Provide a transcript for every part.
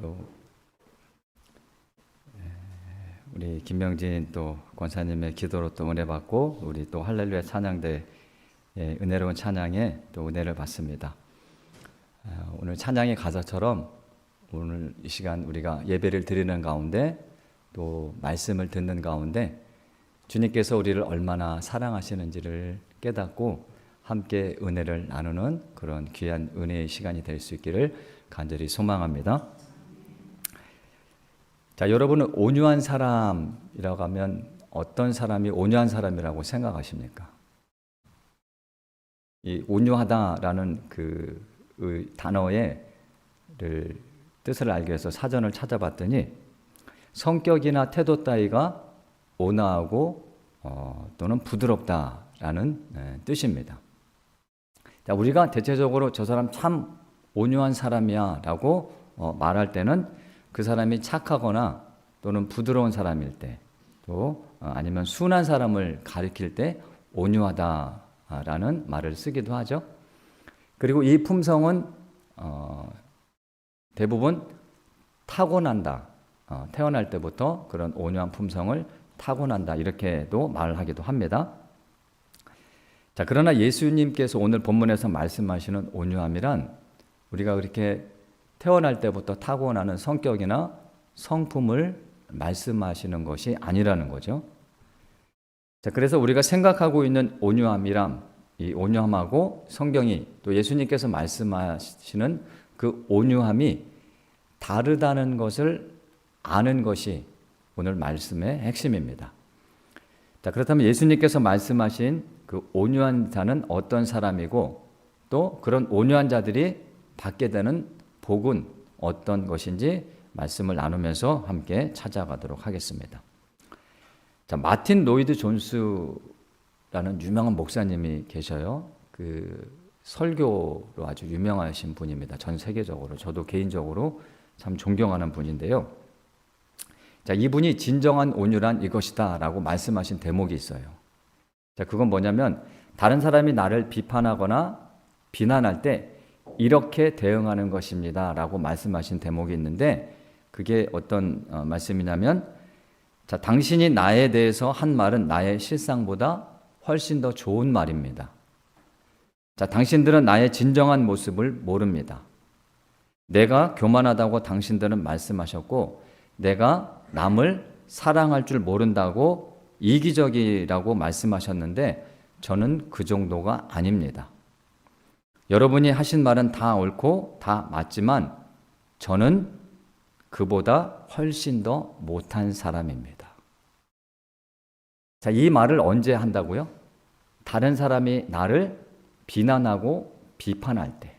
또 우리 김명진 또 권사님의 기도로 또 은혜 받고 우리 또 할렐루야 찬양대 은혜로운 찬양에 또 은혜를 받습니다. 오늘 찬양의 가사처럼 오늘 이 시간 우리가 예배를 드리는 가운데 또 말씀을 듣는 가운데 주님께서 우리를 얼마나 사랑하시는지를 깨닫고 함께 은혜를 나누는 그런 귀한 은혜의 시간이 될 수 있기를 간절히 소망합니다. 자, 여러분은 온유한 사람이라고 하면 어떤 사람이 온유한 사람이라고 생각하십니까? 이 온유하다라는 그 단어의 뜻을 알기 위해서 사전을 찾아봤더니 성격이나 태도 따위가 온화하고 또는 부드럽다라는 뜻입니다. 자, 우리가 대체적으로 저 사람 참 온유한 사람이야 라고 말할 때는 그 사람이 착하거나 또는 부드러운 사람일 때, 또 아니면 순한 사람을 가리킬 때 온유하다라는 말을 쓰기도 하죠. 그리고 이 품성은 대부분 타고난다. 태어날 때부터 그런 온유한 품성을 타고난다. 이렇게도 말을 하기도 합니다. 자, 그러나 예수님께서 오늘 본문에서 말씀하시는 온유함이란 우리가 그렇게 태어날 때부터 타고나는 성격이나 성품을 말씀하시는 것이 아니라는 거죠. 자, 그래서 우리가 생각하고 있는 온유함이란 이 온유함하고 성경이 또 예수님께서 말씀하시는 그 온유함이 다르다는 것을 아는 것이 오늘 말씀의 핵심입니다. 자, 그렇다면 예수님께서 말씀하신 그 온유한 자는 어떤 사람이고 또 그런 온유한 자들이 받게 되는 복은 어떤 것인지 말씀을 나누면서 함께 찾아가도록 하겠습니다. 자, 마틴 로이드 존스라는 유명한 목사님이 계셔요. 그 설교로 아주 유명하신 분입니다. 전 세계적으로. 저도 개인적으로 참 존경하는 분인데요. 자, 이분이 진정한 온유란 이것이다 라고 말씀하신 대목이 있어요. 자, 그건 뭐냐면 다른 사람이 나를 비판하거나 비난할 때 이렇게 대응하는 것입니다 라고 말씀하신 대목이 있는데 그게 어떤 말씀이냐면 자, 당신이 나에 대해서 한 말은 나의 실상보다 훨씬 더 좋은 말입니다. 자, 당신들은 나의 진정한 모습을 모릅니다. 내가 교만하다고 당신들은 말씀하셨고 내가 남을 사랑할 줄 모른다고 이기적이라고 말씀하셨는데 저는 그 정도가 아닙니다. 여러분이 하신 말은 다 옳고 다 맞지만 저는 그보다 훨씬 더 못한 사람입니다. 자, 이 말을 언제 한다고요? 다른 사람이 나를 비난하고 비판할 때.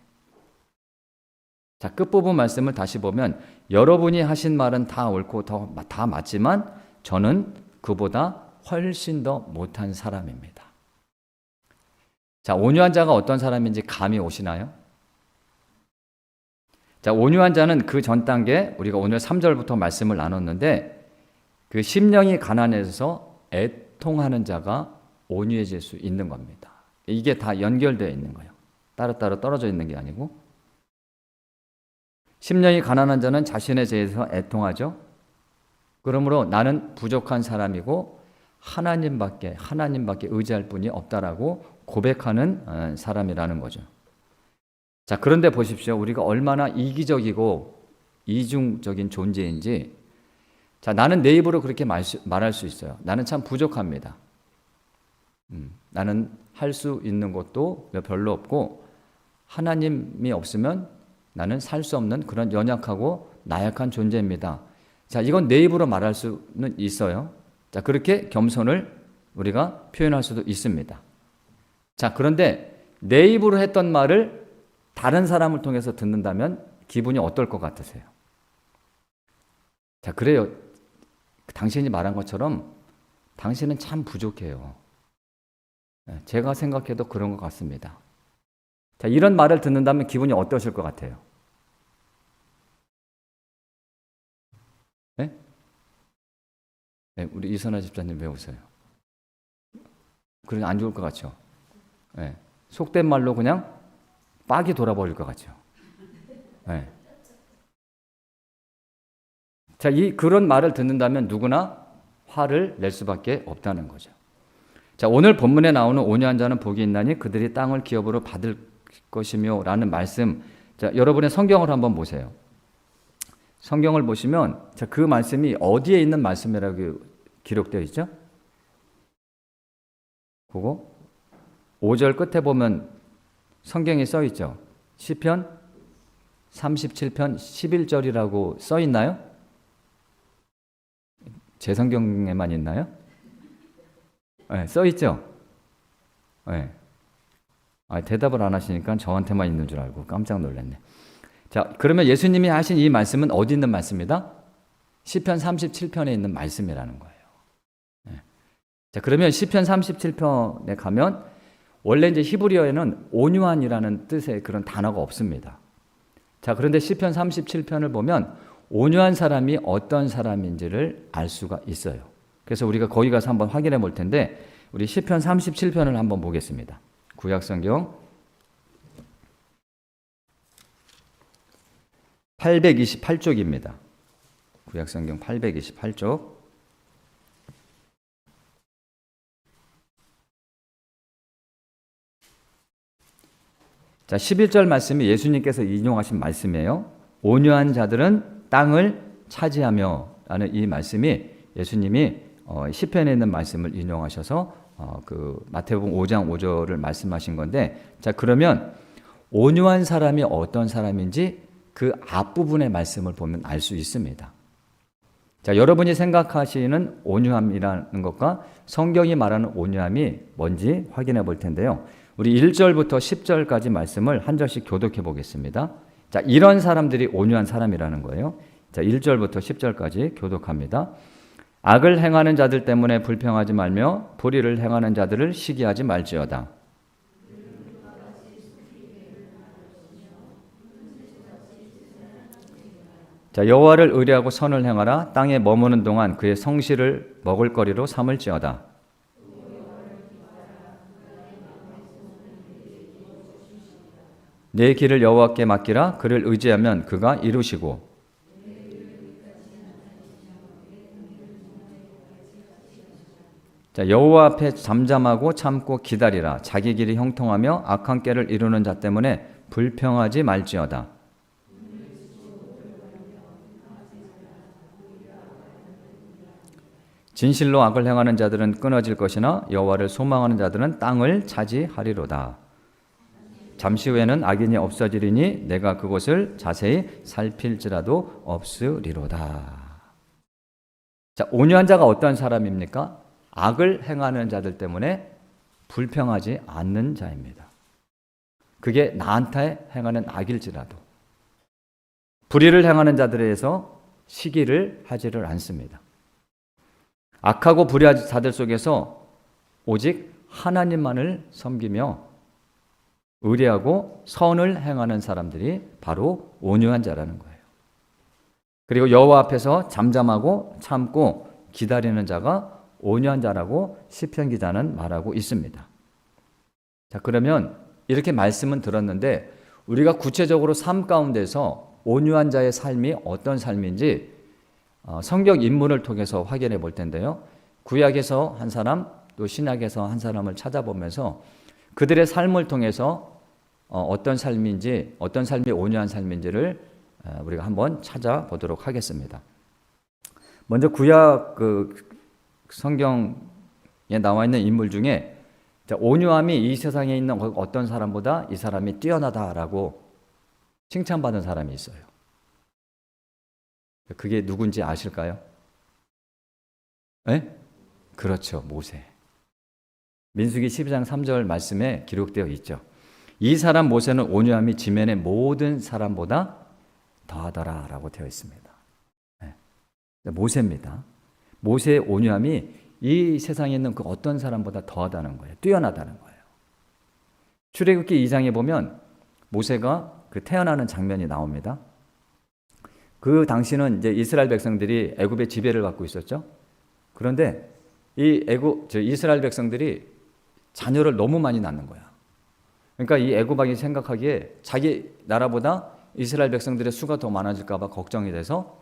자, 끝부분 말씀을 다시 보면 여러분이 하신 말은 다 옳고 다 맞지만 저는 그보다 훨씬 더 못한 사람입니다. 자, 온유한 자가 어떤 사람인지 감이 오시나요? 자, 온유한 자는 그 전 단계 우리가 오늘 3절부터 말씀을 나눴는데 그 심령이 가난해서 애통하는 자가 온유해질 수 있는 겁니다. 이게 다 연결되어 있는 거예요. 따로따로 떨어져 있는 게 아니고 심령이 가난한 자는 자신에 대해서 애통하죠. 그러므로 나는 부족한 사람이고 하나님밖에 의지할 분이 없다라고 고백하는 사람이라는 거죠. 자, 그런데 보십시오. 우리가 얼마나 이기적이고 이중적인 존재인지. 자, 나는 내 입으로 그렇게 말할 수 있어요. 나는 참 부족합니다. 나는 할 수 있는 것도 별로 없고 하나님이 없으면 나는 살 수 없는 그런 연약하고 나약한 존재입니다. 자, 이건 내 입으로 말할 수는 있어요. 자, 그렇게 겸손을 우리가 표현할 수도 있습니다. 자, 그런데 내 입으로 했던 말을 다른 사람을 통해서 듣는다면 기분이 어떨 것 같으세요? 자, 그래요. 당신이 말한 것처럼 당신은 참 부족해요. 제가 생각해도 그런 것 같습니다. 자, 이런 말을 듣는다면 기분이 어떠실 것 같아요? 네? 네, 우리 이선아 집사님 왜 웃어요? 그러니 안 좋을 것 같죠? 네. 속된 말로 그냥 빡이 돌아버릴 것 같죠? 네. 자, 그런 말을 듣는다면 누구나 화를 낼 수밖에 없다는 거죠. 자, 오늘 본문에 나오는 온유한 자는 복이 있나니 그들이 땅을 기업으로 받을 것이며 라는 말씀. 자, 여러분의 성경을 한번 보세요. 성경을 보시면 자, 그 말씀이 어디에 있는 말씀이라고 기록되어 있죠? 그거 5절 끝에 보면 성경에 써 있죠. 시편 37편 11절이라고 써 있나요? 제 성경에만 있나요? 네, 써 있죠. 네. 대답을 안 하시니까 저한테만 있는 줄 알고 깜짝 놀랐네. 자, 그러면 예수님이 하신 이 말씀은 어디 있는 말씀이다? 시편 37편에 있는 말씀이라는 거예요. 네. 자, 그러면 시편 37편에 가면 원래 이제 히브리어에는 온유한이라는 뜻의 그런 단어가 없습니다. 자, 그런데 시편 37편을 보면 온유한 사람이 어떤 사람인지를 알 수가 있어요. 그래서 우리가 거기 가서 한번 확인해 볼 텐데 우리 시편 37편을 한번 보겠습니다. 구약성경 828쪽입니다. 구약성경 828쪽. 자, 11절 말씀이 예수님께서 인용하신 말씀이에요. 온유한 자들은 땅을 차지하며 라는 이 말씀이 예수님이 시편에 있는 말씀을 인용하셔서 그 마태복음 5장 5절을 말씀하신 건데, 자, 그러면 온유한 사람이 어떤 사람인지 그 앞부분의 말씀을 보면 알 수 있습니다. 자, 여러분이 생각하시는 온유함이라는 것과 성경이 말하는 온유함이 뭔지 확인해 볼 텐데요. 우리 1절부터 10절까지 말씀을 한 절씩 교독해 보겠습니다. 자, 이런 사람들이 온유한 사람이라는 거예요. 자, 1절부터 10절까지 교독합니다. 악을 행하는 자들 때문에 불평하지 말며 불의를 행하는 자들을 시기하지 말지어다. 자, 여호와를 의뢰하고 선을 행하라. 땅에 머무는 동안 그의 성실을 먹을거리로 삼을지어다. 내 길을 여호와께 맡기라. 그를 의지하면 그가 이루시고. 자, 여호와 앞에 잠잠하고 참고 기다리라. 자기 길이 형통하며 악한 꾀를 이루는 자 때문에 불평하지 말지어다. 진실로 악을 행하는 자들은 끊어질 것이나 여호와를 소망하는 자들은 땅을 차지하리로다. 잠시 후에는 악인이 없어지리니 내가 그곳을 자세히 살필지라도 없으리로다. 자, 온유한 자가 어떤 사람입니까? 악을 행하는 자들 때문에 불평하지 않는 자입니다. 그게 나한테 행하는 악일지라도. 불의를 행하는 자들에 대해서 시기를 하지를 않습니다. 악하고 불의한 자들 속에서 오직 하나님만을 섬기며 의리하고 선을 행하는 사람들이 바로 온유한 자라는 거예요. 그리고 여호와 앞에서 잠잠하고 참고 기다리는 자가 온유한 자라고 시편 기자는 말하고 있습니다. 자, 그러면 이렇게 말씀은 들었는데 우리가 구체적으로 삶 가운데서 온유한 자의 삶이 어떤 삶인지 성경 인물을 통해서 확인해 볼 텐데요. 구약에서 한 사람, 또 신약에서 한 사람을 찾아보면서 그들의 삶을 통해서 어떤 삶인지, 어떤 삶이 온유한 삶인지를 우리가 한번 찾아보도록 하겠습니다. 먼저 구약 성경에 나와 있는 인물 중에 온유함이 이 세상에 있는 어떤 사람보다 이 사람이 뛰어나다라고 칭찬받은 사람이 있어요. 그게 누군지 아실까요? 네? 그렇죠. 모세. 민수기 12장 3절 말씀에 기록되어 있죠. 이 사람 모세는 온유함이 지면의 모든 사람보다 더하더라 라고 되어 있습니다. 네. 모세입니다. 모세의 온유함이 이 세상에 있는 그 어떤 사람보다 더하다는 거예요. 뛰어나다는 거예요. 출애굽기 2장에 보면 모세가 그 태어나는 장면이 나옵니다. 그 당시는 이제 이스라엘 백성들이 애굽의 지배를 받고 있었죠. 그런데 이 이스라엘 백성들이 자녀를 너무 많이 낳는 거야. 그러니까 이 애굽 왕이 생각하기에 자기 나라보다 이스라엘 백성들의 수가 더 많아질까 봐 걱정이 돼서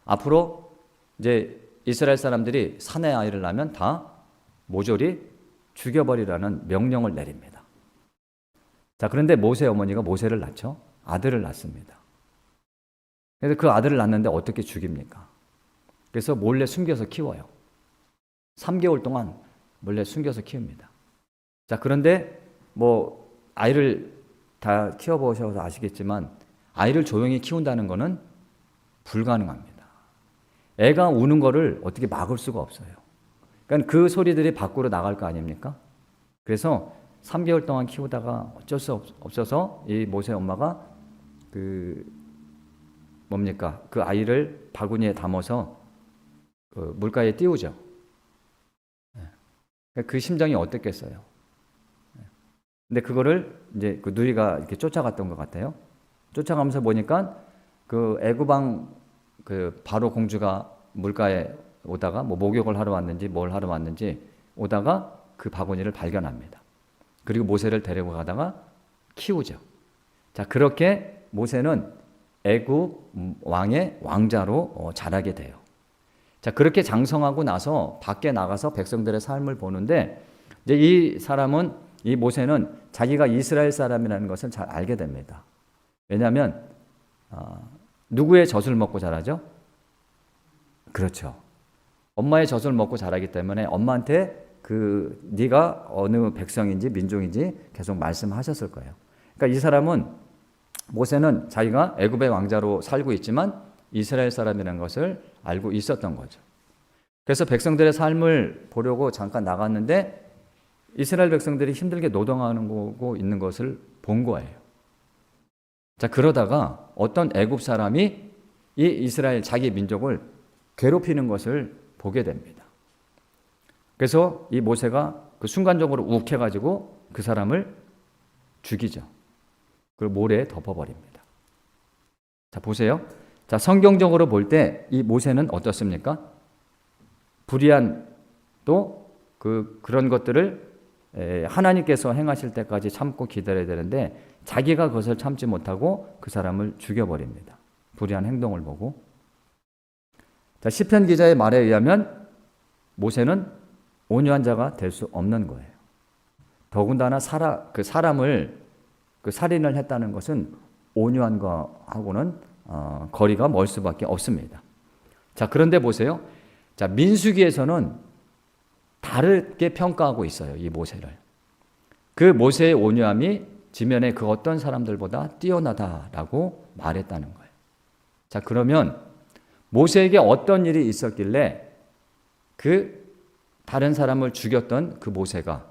앞으로 이제 이스라엘 사람들이 사내 아이를 낳으면 다 모조리 죽여버리라는 명령을 내립니다. 자, 그런데 모세 어머니가 모세를 낳죠. 아들을 낳습니다. 그래서 그 아들을 낳는데 어떻게 죽입니까? 그래서 몰래 숨겨서 키워요. 3개월 동안 몰래 숨겨서 키웁니다. 자, 그런데 뭐 아이를 다 키워보셔서 아시겠지만 아이를 조용히 키운다는 것은 불가능합니다. 애가 우는 거를 어떻게 막을 수가 없어요. 그러니까 그 소리들이 밖으로 나갈 거 아닙니까? 그래서 3개월 동안 키우다가 어쩔 수 없어서 이 모세 엄마가 그 아이를 바구니에 담아서 그 물가에 띄우죠. 그 심정이 어땠겠어요? 근데 그거를 이제 그 누이가 이렇게 쫓아갔던 것 같아요. 쫓아가면서 보니까 그 애굽왕 그 바로 공주가 물가에 오다가 뭐 목욕을 하러 왔는지 뭘 하러 왔는지 오다가 그 바구니를 발견합니다. 그리고 모세를 데리고 가다가 키우죠. 자, 그렇게 모세는 애굽 왕의 왕자로 자라게 돼요. 자, 그렇게 장성하고 나서 밖에 나가서 백성들의 삶을 보는데 이제 이 모세는 자기가 이스라엘 사람이라는 것을 잘 알게 됩니다. 왜냐하면 누구의 젖을 먹고 자라죠? 그렇죠. 엄마의 젖을 먹고 자라기 때문에 엄마한테 네가 어느 백성인지 민족인지 계속 말씀하셨을 거예요. 그러니까 이 사람은 모세는 자기가 애굽의 왕자로 살고 있지만 이스라엘 사람이라는 것을 알고 있었던 거죠. 그래서 백성들의 삶을 보려고 잠깐 나갔는데 이스라엘 백성들이 힘들게 노동하는 거고 있는 것을 본 거예요. 자, 그러다가 어떤 애굽 사람이 이 이스라엘 자기 민족을 괴롭히는 것을 보게 됩니다. 그래서 이 모세가 그 순간적으로 욱해가지고 그 사람을 죽이죠. 그리고 모래에 덮어버립니다. 자, 보세요. 자, 성경적으로 볼 때 이 모세는 어떻습니까? 불의한 또 그런 것들을 하나님께서 행하실 때까지 참고 기다려야 되는데 자기가 그것을 참지 못하고 그 사람을 죽여버립니다. 불의한 행동을 보고. 자, 시편 기자의 말에 의하면 모세는 온유한 자가 될 수 없는 거예요. 더군다나 사람을 살인을 했다는 것은 온유한 거하고는 거리가 멀 수밖에 없습니다. 자, 그런데 보세요. 자, 민수기에서는 다르게 평가하고 있어요. 이 모세를. 그 모세의 온유함이 지면의 그 어떤 사람들보다 뛰어나다라고 말했다는 거예요. 자, 그러면 모세에게 어떤 일이 있었길래 그 다른 사람을 죽였던 그 모세가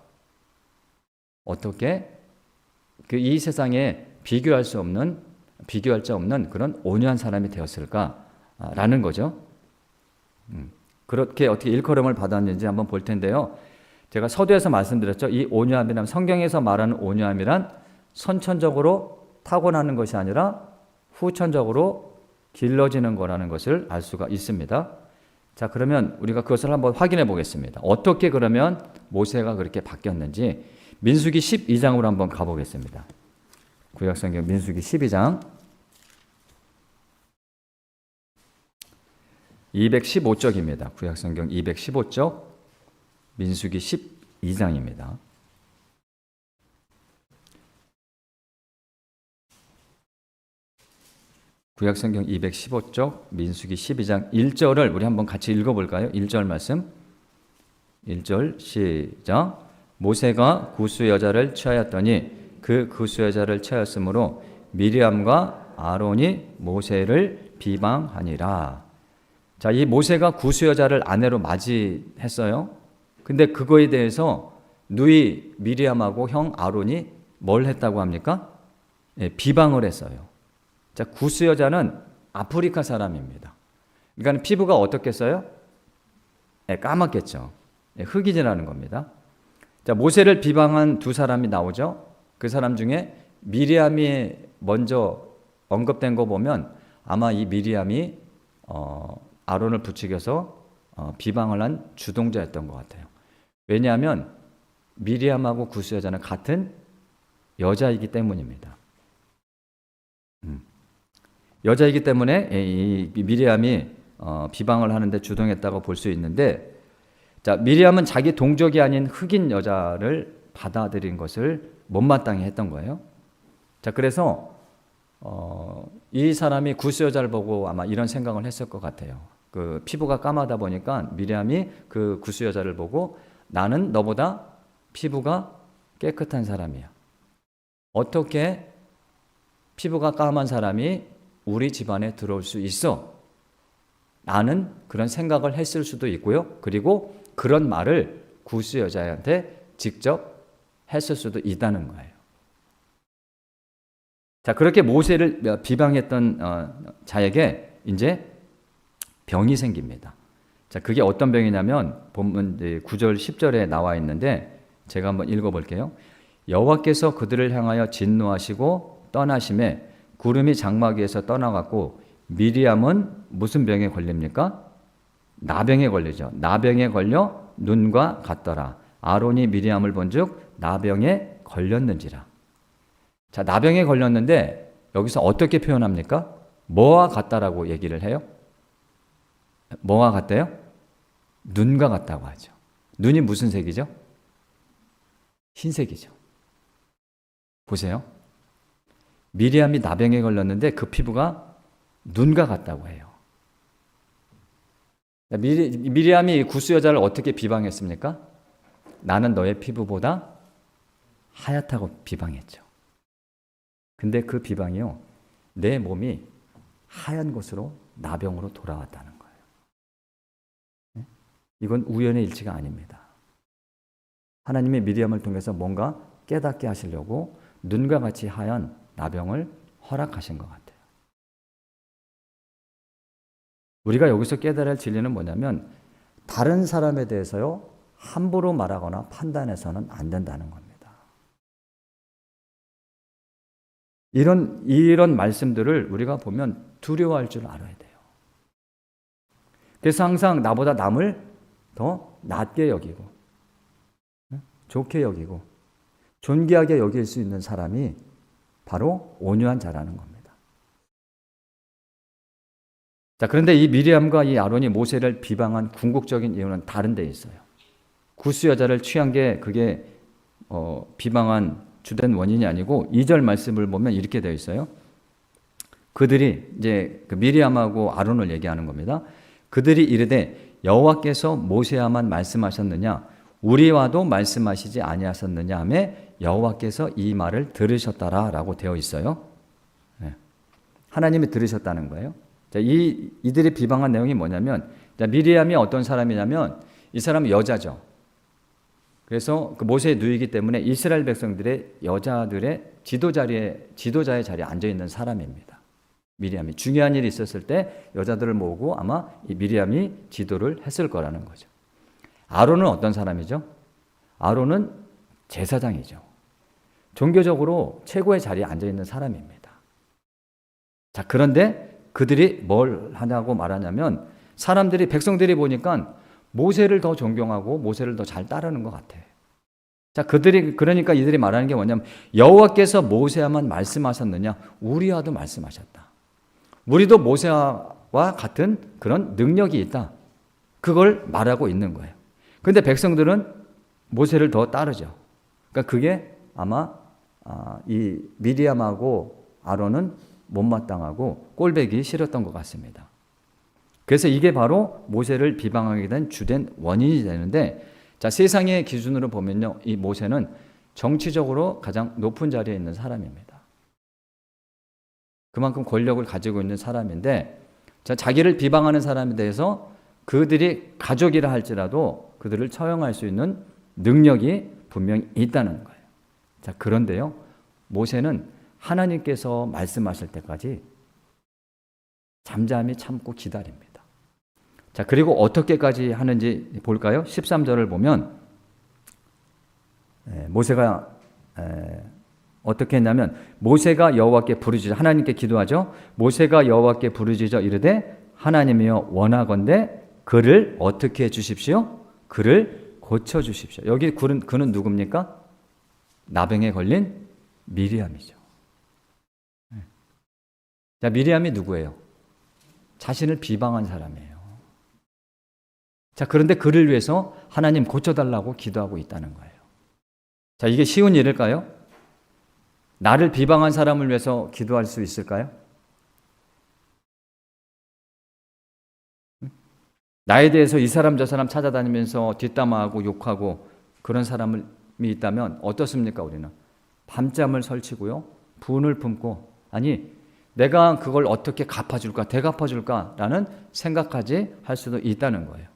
어떻게 이 세상에 비교할 자 없는 그런 온유한 사람이 되었을까라는 거죠. 그렇게 어떻게 일컬음을 받았는지 한번 볼 텐데요. 제가 서두에서 말씀드렸죠. 이 온유함이란 성경에서 말하는 온유함이란 선천적으로 타고나는 것이 아니라 후천적으로 길러지는 거라는 것을 알 수가 있습니다. 자, 그러면 우리가 그것을 한번 확인해 보겠습니다. 어떻게 그러면 모세가 그렇게 바뀌었는지 민수기 12장으로 한번 가보겠습니다. 구약성경 민수기 12장 215쪽입니다. 구약성경 215쪽 민수기 12장입니다. 구약성경 215쪽 민수기 12장 1절을 우리 한번 같이 읽어볼까요? 1절 말씀 1절 시작. 모세가 구스 여자를 취하였더니 그 구스 여자를 취하였으므로 미리암과 아론이 모세를 비방하니라. 자, 이 모세가 구스 여자를 아내로 맞이했어요. 근데 그거에 대해서 누이 미리암하고 형 아론이 뭘 했다고 합니까? 비방을 했어요. 자, 구스 여자는 아프리카 사람입니다. 그러니까 피부가 어떻겠어요? 까맣겠죠. 흑인이라는 겁니다. 자, 모세를 비방한 두 사람이 나오죠. 그 사람 중에 미리암이 먼저 언급된 거 보면 아마 이 미리암이 아론을 부추겨서 비방을 한 주동자였던 것 같아요. 왜냐하면 미리암하고 구스 여자는 같은 여자이기 때문입니다. 여자이기 때문에 이 미리암이 비방을 하는데 주동했다고 볼 수 있는데, 자, 미리암은 자기 동족이 아닌 흑인 여자를 받아들인 것을 못마땅히 했던 거예요. 자, 그래서 이 사람이 구스 여자를 보고 아마 이런 생각을 했을 것 같아요. 그 피부가 까마다 보니까 미리암이 그 구스 여자를 보고 나는 너보다 피부가 깨끗한 사람이야. 어떻게 피부가 까만 사람이 우리 집안에 들어올 수 있어? 나는 그런 생각을 했을 수도 있고요. 그리고 그런 말을 구스 여자한테 직접 했을 수도 있다는 거예요. 자, 그렇게 모세를 비방했던 자에게 이제 병이 생깁니다. 자, 그게 어떤 병이냐면 본문 9절 10절에 나와 있는데 제가 한번 읽어볼게요. 여호와께서 그들을 향하여 진노하시고 떠나심에 구름이 장막 위에서 떠나갔고 미리암은 무슨 병에 걸립니까? 나병에 걸리죠. 나병에 걸려 눈과 같더라. 아론이 미리암을 본즉 나병에 걸렸는지라. 자, 나병에 걸렸는데 여기서 어떻게 표현합니까? 뭐와 같다라고 얘기를 해요? 뭐와 같대요? 눈과 같다고 하죠. 눈이 무슨 색이죠? 흰색이죠. 보세요. 미리암이 나병에 걸렸는데 그 피부가 눈과 같다고 해요. 미리암이 구스 여자를 어떻게 비방했습니까? 나는 너의 피부보다 하얗다고 비방했죠. 근데 그 비방이요, 내 몸이 하얀 것으로 나병으로 돌아왔다는 거예요. 이건 우연의 일치가 아닙니다. 하나님이 미리암을 통해서 뭔가 깨닫게 하시려고 눈과 같이 하얀 나병을 허락하신 것 같아요. 우리가 여기서 깨달아야 할 진리는 뭐냐면 다른 사람에 대해서요 함부로 말하거나 판단해서는 안 된다는 겁니다. 이런 말씀들을 우리가 보면 두려워할 줄 알아야 돼요. 그래서 항상 나보다 남을 더 낮게 여기고 좋게 여기고 존귀하게 여길 수 있는 사람이 바로 온유한 자라는 겁니다. 자, 그런데 이 미리암과 이 아론이 모세를 비방한 궁극적인 이유는 다른 데 있어요. 구스 여자를 취한 게 그게 비방한 주된 원인이 아니고 2절 말씀을 보면 이렇게 되어 있어요. 그들이 이제 그 미리암하고 아론을 얘기하는 겁니다. 그들이 이르되 여호와께서 모세와만 말씀하셨느냐 우리와도 말씀하시지 아니하셨느냐 하며 여호와께서 이 말을 들으셨다라고 되어 있어요. 네. 하나님이 들으셨다는 거예요. 자, 이들이 비방한 내용이 뭐냐면, 자, 미리암이 어떤 사람이냐면 이 사람은 여자죠. 그래서 그 모세의 누이기 때문에 이스라엘 백성들의 여자들의 지도자의 자리에 앉아 있는 사람입니다. 미리암이 중요한 일이 있었을 때 여자들을 모으고 아마 이 미리암이 지도를 했을 거라는 거죠. 아론은 어떤 사람이죠? 아론은 제사장이죠. 종교적으로 최고의 자리에 앉아 있는 사람입니다. 자, 그런데 그들이 뭘 하냐고 말하냐면 백성들이 보니까 모세를 더 존경하고 모세를 더 잘 따르는 것 같아. 자, 그러니까 이들이 말하는 게 뭐냐면 여호와께서 모세와만 말씀하셨느냐? 우리와도 말씀하셨다. 우리도 모세와 같은 그런 능력이 있다. 그걸 말하고 있는 거예요. 그런데 백성들은 모세를 더 따르죠. 그러니까 그게 아마 이 미리암하고 아론은 못마땅하고 꼴배기 싫었던 것 같습니다. 그래서 이게 바로 모세를 비방하게 된 주된 원인이 되는데, 자, 세상의 기준으로 보면요, 이 모세는 정치적으로 가장 높은 자리에 있는 사람입니다. 그만큼 권력을 가지고 있는 사람인데, 자, 자기를 비방하는 사람에 대해서 그들이 가족이라 할지라도 그들을 처형할 수 있는 능력이 분명히 있다는 거예요. 자, 그런데요, 모세는 하나님께서 말씀하실 때까지 잠잠히 참고 기다립니다. 자, 그리고 어떻게까지 하는지 볼까요? 13절을 보면 모세가 어떻게 했냐면 모세가 여호와께 부르짖어 하나님께 기도하죠. 모세가 여호와께 부르짖어 이르되 하나님이여 원하건대 그를 어떻게 해 주십시오? 그를 고쳐 주십시오. 여기 그는 누굽니까? 나병에 걸린 미리암이죠. 자, 미리암이 누구예요? 자신을 비방한 사람이에요. 자, 그런데 그를 위해서 하나님 고쳐달라고 기도하고 있다는 거예요. 자, 이게 쉬운 일일까요? 나를 비방한 사람을 위해서 기도할 수 있을까요? 나에 대해서 이 사람 저 사람 찾아다니면서 뒷담화하고 욕하고 그런 사람이 있다면 어떻습니까? 우리는 밤잠을 설치고요, 분을 품고, 아니 내가 그걸 어떻게 갚아줄까, 되갚아줄까라는 생각까지 할 수도 있다는 거예요.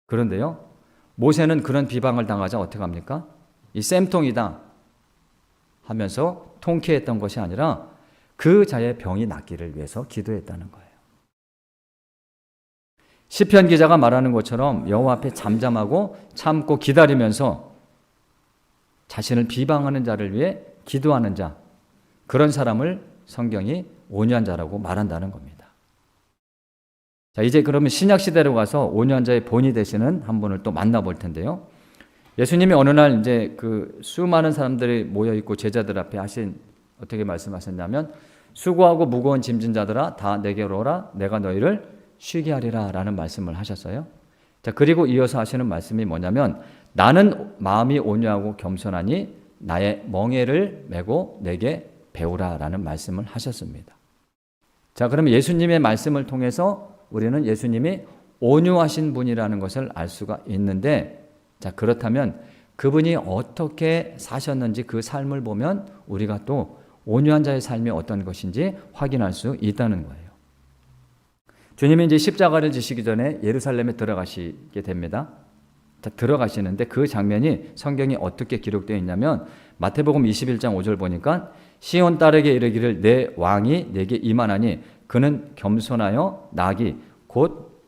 그런데요, 모세는 그런 비방을 당하자 어떻게 합니까? 이 쌤통이다 하면서 통쾌했던 것이 아니라 그 자의 병이 낫기를 위해서 기도했다는 거예요. 시편 기자가 말하는 것처럼 여호와 앞에 잠잠하고 참고 기다리면서 자신을 비방하는 자를 위해 기도하는 자, 그런 사람을 성경이 온유한 자라고 말한다는 겁니다. 자, 이제 그러면 신약 시대로 가서 온유한 자의 본이 되시는 한 분을 또 만나볼 텐데요. 예수님이 어느 날 이제 그 수많은 사람들이 모여 있고 제자들 앞에 어떻게 말씀하셨냐면, 수고하고 무거운 짐진 자들아 다 내게로 오라, 내가 너희를 쉬게 하리라 라는 말씀을 하셨어요. 자, 그리고 이어서 하시는 말씀이 뭐냐면, 나는 마음이 온유하고 겸손하니 나의 멍에를 메고 내게 배우라 라는 말씀을 하셨습니다. 자, 그러면 예수님의 말씀을 통해서 우리는 예수님이 온유하신 분이라는 것을 알 수가 있는데, 자, 그렇다면 그분이 어떻게 사셨는지 그 삶을 보면 우리가 또 온유한 자의 삶이 어떤 것인지 확인할 수 있다는 거예요. 주님이 이제 십자가를 지시기 전에 예루살렘에 들어가시게 됩니다. 자, 들어가시는데 그 장면이 성경에 어떻게 기록되어 있냐면, 마태복음 21장 5절 보니까 시온 딸에게 이르기를 내 왕이 내게 임하나니 그는 겸손하여 낙이 곧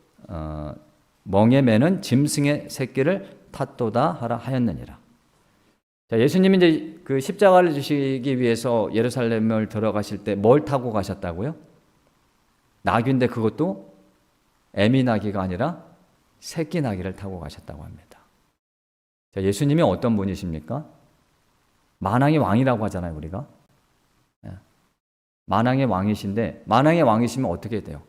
멍에 매는 짐승의 새끼를 탓도다 하라 하였느니라. 자, 예수님이 이제 그 십자가를 지시기 위해서 예루살렘을 들어가실 때 뭘 타고 가셨다고요? 나귀인데 그것도 애미 나귀가 아니라 새끼 나귀를 타고 가셨다고 합니다. 자, 예수님이 어떤 분이십니까? 만왕의 왕이라고 하잖아요, 우리가. 만왕의 왕이신데, 만왕의 왕이시면 어떻게 돼요?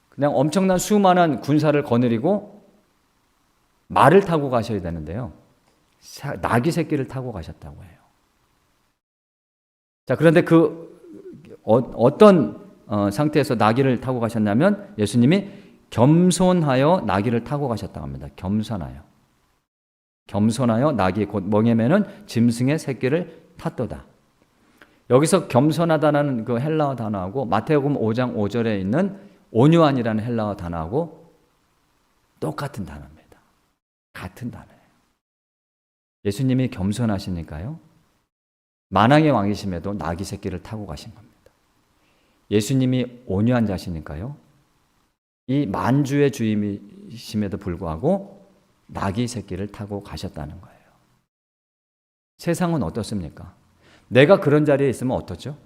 그냥 엄청난 수많은 군사를 거느리고 말을 타고 가셔야 되는데요, 나귀 새끼를 타고 가셨다고 해요. 자, 그런데 어떤 상태에서 나귀를 타고 가셨냐면, 예수님이 겸손하여 나귀를 타고 가셨다고 합니다. 겸손하여 나귀 곧 멍에 매는 짐승의 새끼를 탔도다. 여기서 겸손하다는 그 헬라어 단어하고 마태복음 5장 5절에 있는 온유한이라는 헬라어 단어하고 똑같은 단어입니다. 같은 단어예요. 예수님이 겸손하시니까요, 만왕의 왕이심에도 나귀 새끼를 타고 가신 겁니다. 예수님이 온유한 자시니까요, 이 만주의 주임이심에도 불구하고 나귀 새끼를 타고 가셨다는 거예요. 세상은 어떻습니까? 내가 그런 자리에 있으면 어떻죠?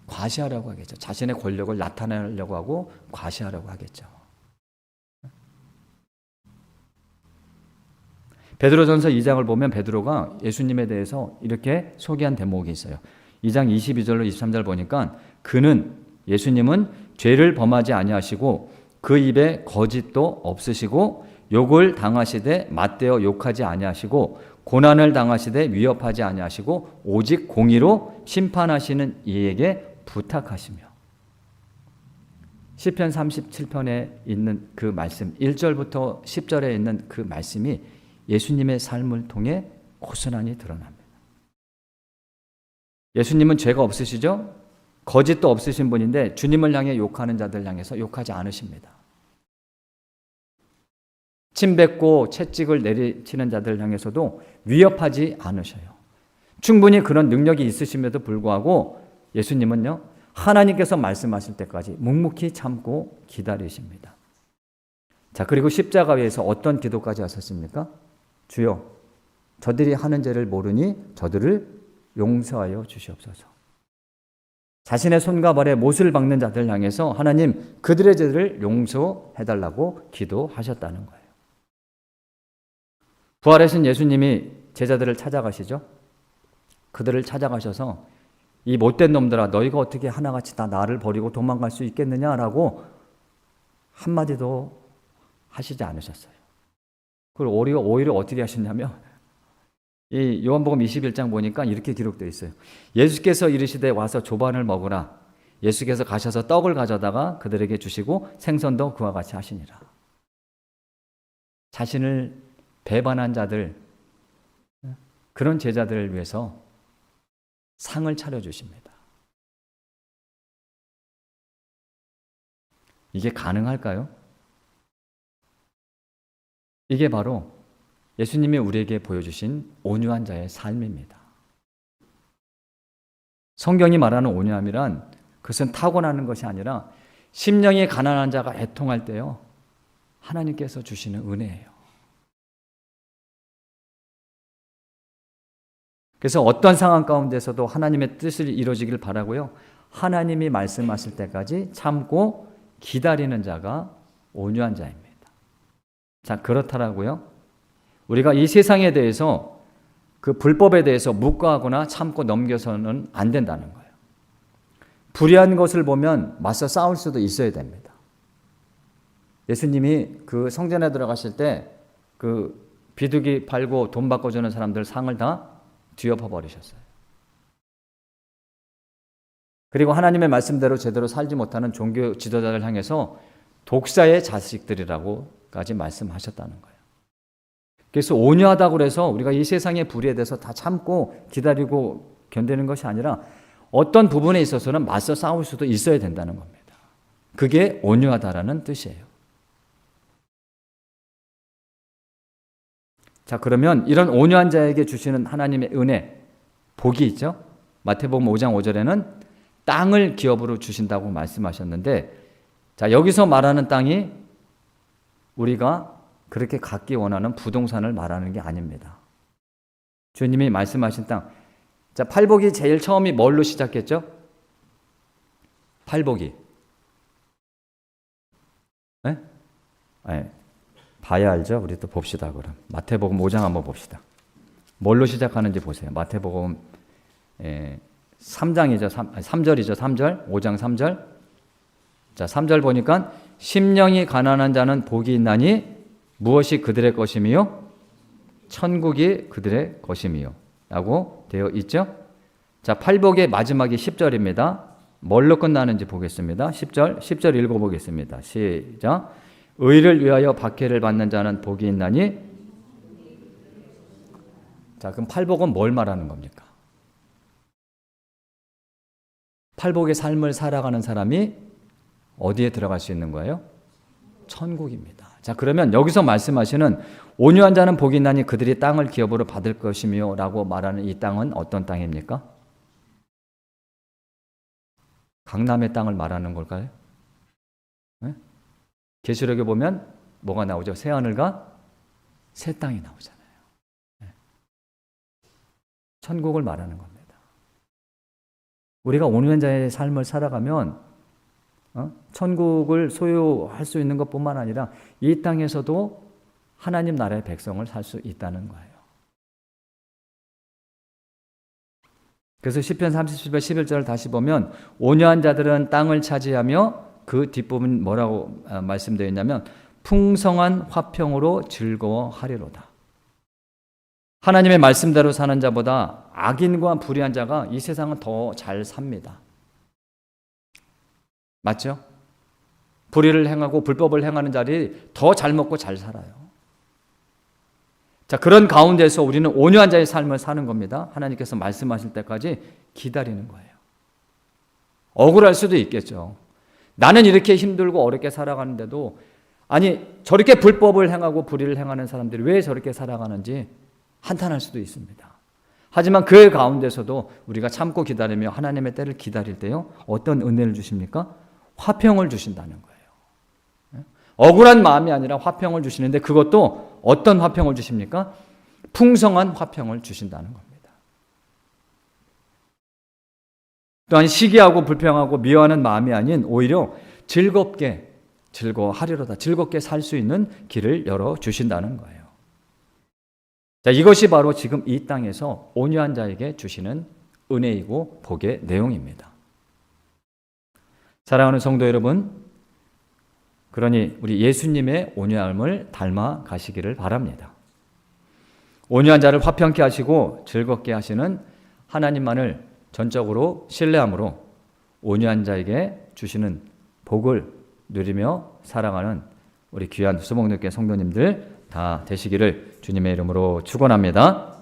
과시하려고 하겠죠. 자신의 권력을 나타내려고 하고 과시하려고 하겠죠. 베드로전서 2장을 보면 베드로가 예수님에 대해서 이렇게 소개한 대목이 있어요. 2장 22절로 23절 보니까 그는, 예수님은 죄를 범하지 아니하시고 그 입에 거짓도 없으시고 욕을 당하시되 맞대어 욕하지 아니하시고 고난을 당하시되 위협하지 아니하시고 오직 공의로 심판하시는 이에게 부탁하시며. 시편 37편에 있는 그 말씀 1절부터 10절에 있는 그 말씀이 예수님의 삶을 통해 고스란히 드러납니다. 예수님은 죄가 없으시죠? 거짓도 없으신 분인데 주님을 향해 욕하는 자들 향해서 욕하지 않으십니다. 침뱉고 채찍을 내리치는 자들 향해서도 위협하지 않으셔요. 충분히 그런 능력이 있으심에도 불구하고 예수님은요, 하나님께서 말씀하실 때까지 묵묵히 참고 기다리십니다. 자, 그리고 십자가 위에서 어떤 기도까지 하셨습니까? 주여, 저들이 하는 죄를 모르니 저들을 용서하여 주시옵소서. 자신의 손과 발에 못을 박는 자들 향해서 하나님, 그들의 죄를 용서해달라고 기도하셨다는 거예요. 부활하신 예수님이 제자들을 찾아가시죠. 그들을 찾아가셔서 이 못된 놈들아, 너희가 어떻게 하나같이 다 나를 버리고 도망갈 수 있겠느냐라고 한마디도 하시지 않으셨어요. 그리고 오히려 어떻게 하셨냐면, 이 요한복음 21장 보니까 이렇게 기록되어 있어요. 예수께서 이르시되 와서 조반을 먹으라. 예수께서 가셔서 떡을 가져다가 그들에게 주시고 생선도 그와 같이 하시니라. 자신을 배반한 자들, 그런 제자들을 위해서 상을 차려주십니다. 이게 가능할까요? 이게 바로 예수님이 우리에게 보여주신 온유한 자의 삶입니다. 성경이 말하는 온유함이란 그것은 타고나는 것이 아니라 심령이 가난한 자가 애통할 때요, 하나님께서 주시는 은혜예요. 그래서 어떤 상황 가운데서도 하나님의 뜻을 이루어지길 바라고요, 하나님이 말씀하실 때까지 참고 기다리는 자가 온유한 자입니다. 자, 그렇다라고요, 우리가 이 세상에 대해서 그 불법에 대해서 묵과하거나 참고 넘겨서는 안 된다는 거예요. 불의한 것을 보면 맞서 싸울 수도 있어야 됩니다. 예수님이 그 성전에 들어가실 때 그 비둘기 팔고 돈 바꿔주는 사람들 상을 다 뒤엎어 버리셨어요. 그리고 하나님의 말씀대로 제대로 살지 못하는 종교 지도자를 향해서 독사의 자식들이라고까지 말씀하셨다는 거예요. 그래서 온유하다고 그래서 우리가 이 세상의 불의에 대해서 다 참고 기다리고 견디는 것이 아니라 어떤 부분에 있어서는 맞서 싸울 수도 있어야 된다는 겁니다. 그게 온유하다라는 뜻이에요. 자, 그러면 이런 온유한 자에게 주시는 하나님의 은혜, 복이 있죠. 마태복음 5장 5절에는 땅을 기업으로 주신다고 말씀하셨는데, 자, 여기서 말하는 땅이 우리가 그렇게 갖기 원하는 부동산을 말하는 게 아닙니다. 주님이 말씀하신 땅. 자, 팔복이 제일 처음이 뭘로 시작했죠? 팔복이. 네? 네. 봐야 알죠? 우리 또 봅시다, 그럼. 마태복음 5장 한번 봅시다. 뭘로 시작하는지 보세요. 마태복음 3장이죠. 3절이죠. 3절. 5장 3절. 자, 3절 보니까 심령이 가난한 자는 복이 있나니 무엇이 그들의 것임이요? 천국이 그들의 것임이요. 라고 되어 있죠. 자, 팔복의 마지막이 10절입니다. 뭘로 끝나는지 보겠습니다. 10절 읽어보겠습니다. 시작. 의를 위하여 박해를 받는 자는 복이 있나니. 자, 그럼 팔복은 뭘 말하는 겁니까? 팔복의 삶을 살아가는 사람이 어디에 들어갈 수 있는 거예요? 천국입니다. 자, 그러면 여기서 말씀하시는 온유한 자는 복이 있나니 그들이 땅을 기업으로 받을 것이며 라고 말하는 이 땅은 어떤 땅입니까? 강남의 땅을 말하는 걸까요? 네? 계시록에 보면 뭐가 나오죠? 새하늘과 새 땅이 나오잖아요. 네. 천국을 말하는 겁니다. 우리가 온유한 자의 삶을 살아가면 천국을 소유할 수 있는 것뿐만 아니라 이 땅에서도 하나님 나라의 백성을 살 수 있다는 거예요. 그래서 시편 37편 11절을 다시 보면 온유한 자들은 땅을 차지하며, 그 뒷부분 뭐라고 말씀되어 있냐면 풍성한 화평으로 즐거워하리로다. 하나님의 말씀대로 사는 자보다 악인과 불의한 자가 이 세상은 더 잘 삽니다. 맞죠? 불의를 행하고 불법을 행하는 자들이 더 잘 먹고 잘 살아요. 자, 그런 가운데서 우리는 온유한 자의 삶을 사는 겁니다. 하나님께서 말씀하실 때까지 기다리는 거예요. 억울할 수도 있겠죠. 나는 이렇게 힘들고 어렵게 살아가는데도, 아니 저렇게 불법을 행하고 불의를 행하는 사람들이 왜 저렇게 살아가는지 한탄할 수도 있습니다. 하지만 그 가운데서도 우리가 참고 기다리며 하나님의 때를 기다릴 때요, 어떤 은혜를 주십니까? 화평을 주신다는 거예요. 억울한 마음이 아니라 화평을 주시는데, 그것도 어떤 화평을 주십니까? 풍성한 화평을 주신다는 겁니다. 또한 시기하고 불평하고 미워하는 마음이 아닌 오히려 즐겁게 즐거워하리로다, 즐겁게 살 수 있는 길을 열어주신다는 거예요. 자, 이것이 바로 지금 이 땅에서 온유한 자에게 주시는 은혜이고 복의 내용입니다. 사랑하는 성도 여러분, 그러니 우리 예수님의 온유함을 닮아 가시기를 바랍니다. 온유한 자를 화평케 하시고 즐겁게 하시는 하나님만을 전적으로 신뢰함으로 온유한 자에게 주시는 복을 누리며 살아가는 우리 귀한 수목교회 성도님들 다 되시기를 주님의 이름으로 축원합니다.